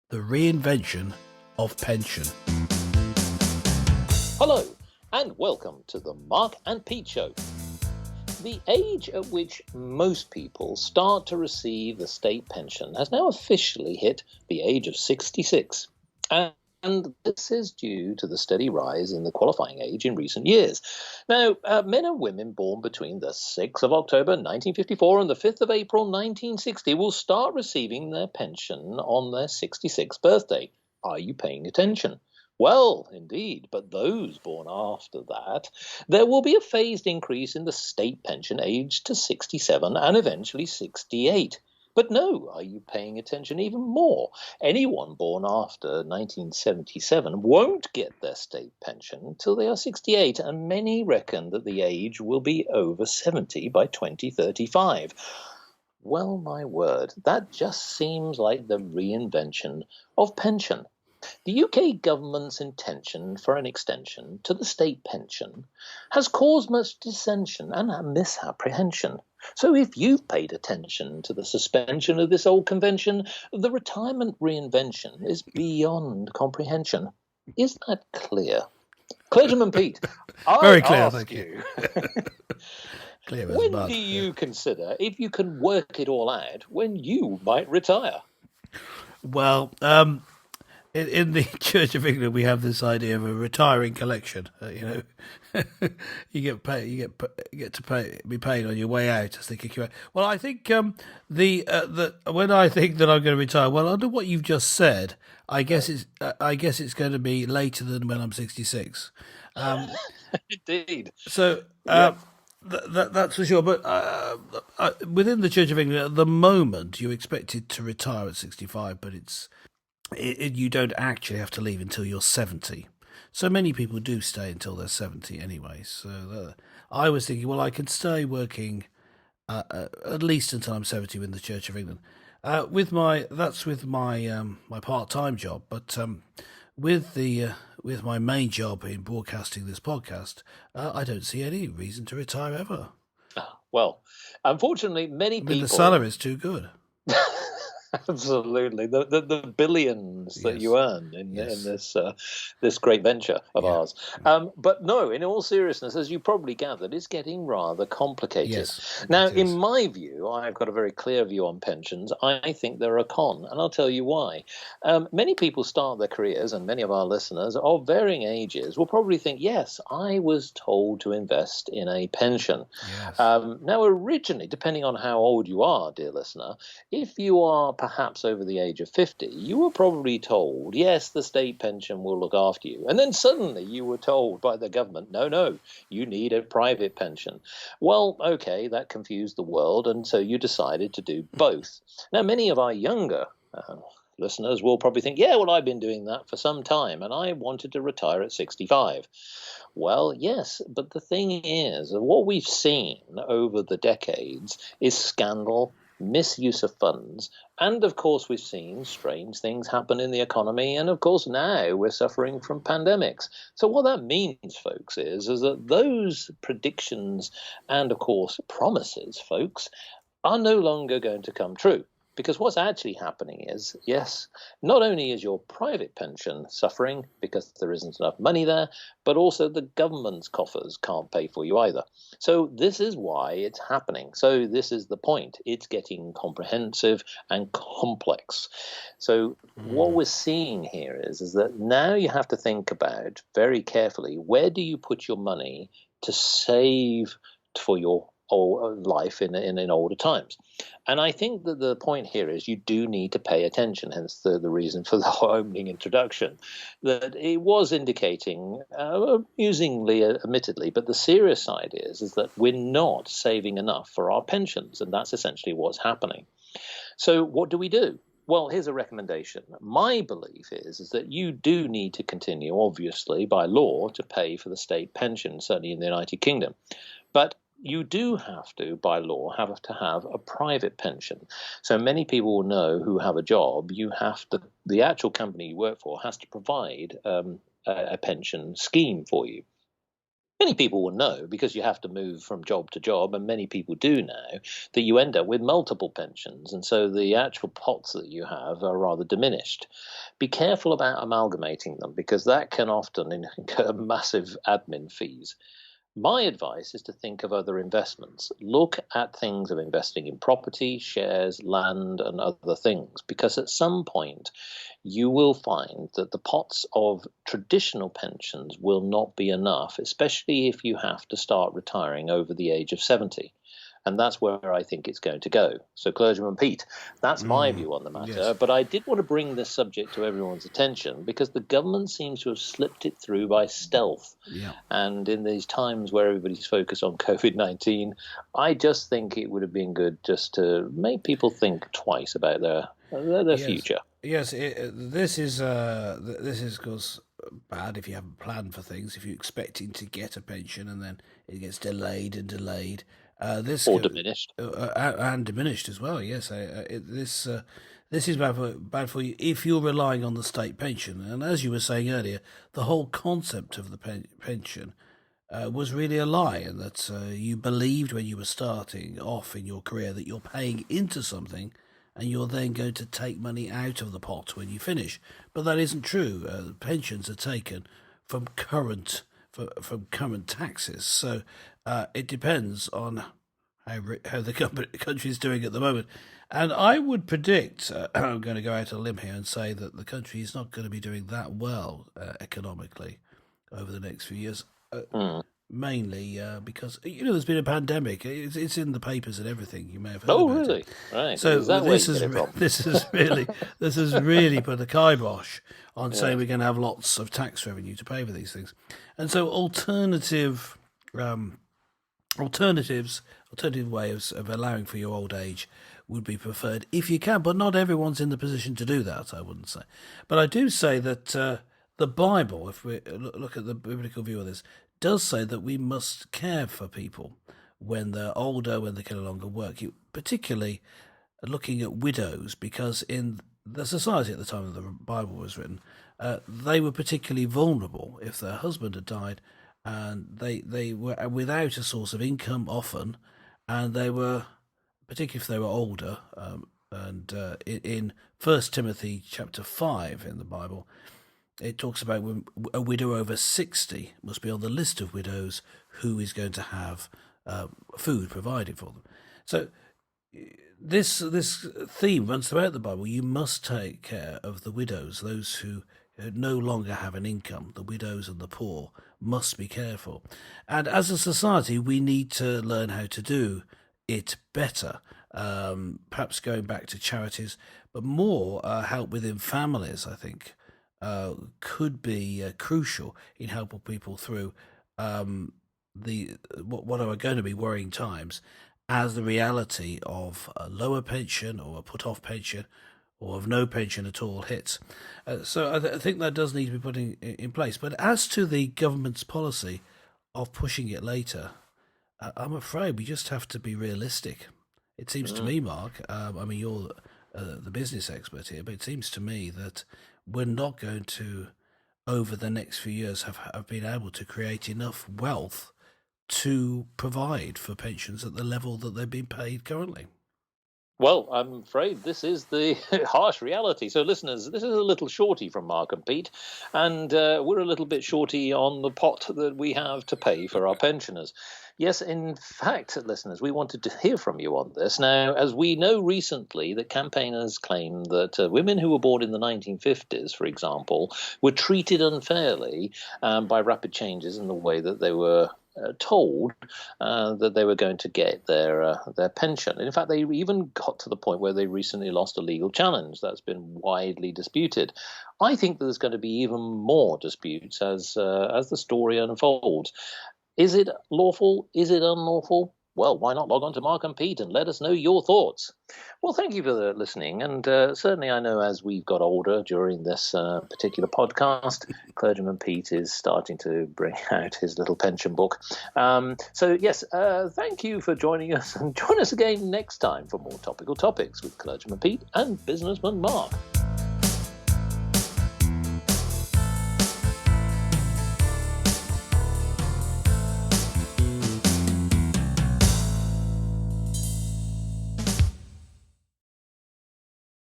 the reinvention of pension. Hello, and welcome to the Mark and Pete Show. The age at which most people start to receive the state pension has now officially hit the age of 66. And this is due to the steady rise in the qualifying age in recent years. Now, men and women born between the 6th of October 1954 and the 5th of April 1960 will start receiving their pension on their 66th birthday. Are you paying attention? Well, indeed, but those born after that, there will be a phased increase in the state pension age to 67 and eventually 68. But no, are you paying attention even more? Anyone born after 1977 won't get their state pension until they are 68, and many reckon that the age will be over 70 by 2035. Well, my word, that just seems like the reinvention of pension. The UK government's intention for an extension to the state pension has caused much dissension and misapprehension. So if you've paid attention to the suspension of this old convention, the retirement reinvention is beyond comprehension. Is that clear? Clergyman Pete, Very I clear, ask thank you. Clear as when mud. do you consider, if you can work it all out, when you might retire? Well, in the Church of England, we have this idea of a retiring collection. You get paid, get to be paid on your way out as they kick you out. Well, I think when I think that I'm going to retire, well, under what you've just said, I guess it's going to be later than when I'm 66. Indeed. So. That's for sure. But within the Church of England, at the moment, you're expected to retire at 65, but you don't actually have to leave until you're 70. So many people do stay until they're 70 anyway. So I was thinking, well, I can stay working at least until I'm 70 in the Church of England. With my part-time job, but with my main job in broadcasting this podcast, I don't see any reason to retire ever. Well, unfortunately, many people... the salary is too good. Absolutely, the billions that Yes. you earn in this great venture of ours. But no, in all seriousness, as you probably gathered, it's getting rather complicated. Yes, Now, it is. in my view, I've got a very clear view on pensions. I think they're a con, and I'll tell you why. Many people start their careers, and many of our listeners of varying ages will probably think, yes, I was told to invest in a pension. Yes. Now, originally, depending on how old you are, dear listener, if you are perhaps over the age of 50, you were probably told, yes, the state pension will look after you. And then suddenly you were told by the government, no, you need a private pension. Well, okay, that confused the world, and so you decided to do both. Now, many of our younger listeners will probably think, yeah, well, I've been doing that for some time, and I wanted to retire at 65. Well, yes, but the thing is, what we've seen over the decades is scandal, misuse of funds, and of course we've seen strange things happen in the economy, and of course now we're suffering from pandemics. So what that means, folks, is that those predictions and of course promises, folks, are no longer going to come true. Because what's actually happening is, yes, not only is your private pension suffering because there isn't enough money there, but also the government's coffers can't pay for you either. So this is why it's happening. So this is the point. It's getting comprehensive and complex. So what we're seeing here is that now you have to think about very carefully, where do you put your money to save for your life in older times. And I think that the point here is you do need to pay attention, hence the reason for the opening introduction, that it was indicating, amusingly, admittedly, but the serious side is that we're not saving enough for our pensions, and that's essentially what's happening. So what do we do? Well, here's a recommendation. My belief is that you do need to continue, obviously, by law, to pay for the state pension, certainly in the United Kingdom. But you do have to, by law, have to have a private pension. So many people will know who have a job, the actual company you work for has to provide a pension scheme for you. Many people will know, because you have to move from job to job, and many people do now, that you end up with multiple pensions. And so the actual pots that you have are rather diminished. Be careful about amalgamating them, because that can often incur massive admin fees. My advice is to think of other investments. Look at things of investing in property, shares, land, and other things, because at some point you will find that the pots of traditional pensions will not be enough, especially if you have to start retiring over the age of 70. And that's where I think it's going to go. So, Clergyman Pete, that's my view on the matter. Yes. But I did want to bring this subject to everyone's attention, because the government seems to have slipped it through by stealth. Yeah. And in these times where everybody's focused on COVID-19, I just think it would have been good just to make people think twice about their future. Yes, this is of course bad if you haven't planned for things. If you're expecting to get a pension and then it gets delayed and delayed, Diminished. And diminished as well. Yes, this is bad for you if you're relying on the state pension. And as you were saying earlier, the whole concept of the pension was really a lie, and that you believed when you were starting off in your career that you're paying into something and you're then going to take money out of the pot when you finish. But that isn't true. Pensions are taken from current taxes, so it depends on how the country is doing at the moment. And I would predict, I'm going to go out on a limb here and say that the country is not going to be doing that well economically over the next few years. Mainly because there's been a pandemic. It's in the papers and everything. You may have heard. Oh, about really? it. Right. So this has really put a kibosh on saying we're going to have lots of tax revenue to pay for these things, and so alternative ways of allowing for your old age would be preferred if you can. But not everyone's in the position to do that, I wouldn't say. But I do say that the Bible, if we look at the biblical view of this, does say that we must care for people when they're older, when they can no longer work. Particularly looking at widows, because in the society at the time that the Bible was written, they were particularly vulnerable if their husband had died, and they were without a source of income often, and they were, particularly if they were older. In 1 Timothy chapter 5 in the Bible, it talks about when a widow over 60 must be on the list of widows who is going to have food provided for them. So this theme runs throughout the Bible. You must take care of the widows, those who no longer have an income. The widows and the poor must be careful. And as a society, we need to learn how to do it better. Perhaps going back to charities, but more help within families, I think, could be crucial in helping people through what are going to be worrying times, as the reality of a lower pension or a put-off pension or of no pension at all hits. So I think that does need to be put in place. But as to the government's policy of pushing it later, I'm afraid we just have to be realistic. It seems to me, Mark, you're the business expert here, but it seems to me that we're not going to, over the next few years, have been able to create enough wealth to provide for pensions at the level that they're being paid currently. Well, I'm afraid this is the harsh reality. So, listeners, this is a little shorty from Mark and Pete, and we're a little bit shorty on the pot that we have to pay for our pensioners. Yes, in fact, listeners, we wanted to hear from you on this. Now, as we know recently, that campaigners claim that women who were born in the 1950s, for example, were treated unfairly by rapid changes in the way that they were told that they were going to get their pension. In fact, they even got to the point where they recently lost a legal challenge that's been widely disputed. I think that there's going to be even more disputes as the story unfolds. Is it lawful? Is it unlawful? Well, why not log on to Mark and Pete and let us know your thoughts? Well, thank you for listening. And certainly I know as we've got older during this particular podcast, Clergyman Pete is starting to bring out his little pension book. So, yes, thank you for joining us. And join us again next time for more topical topics with Clergyman Pete and Businessman Mark.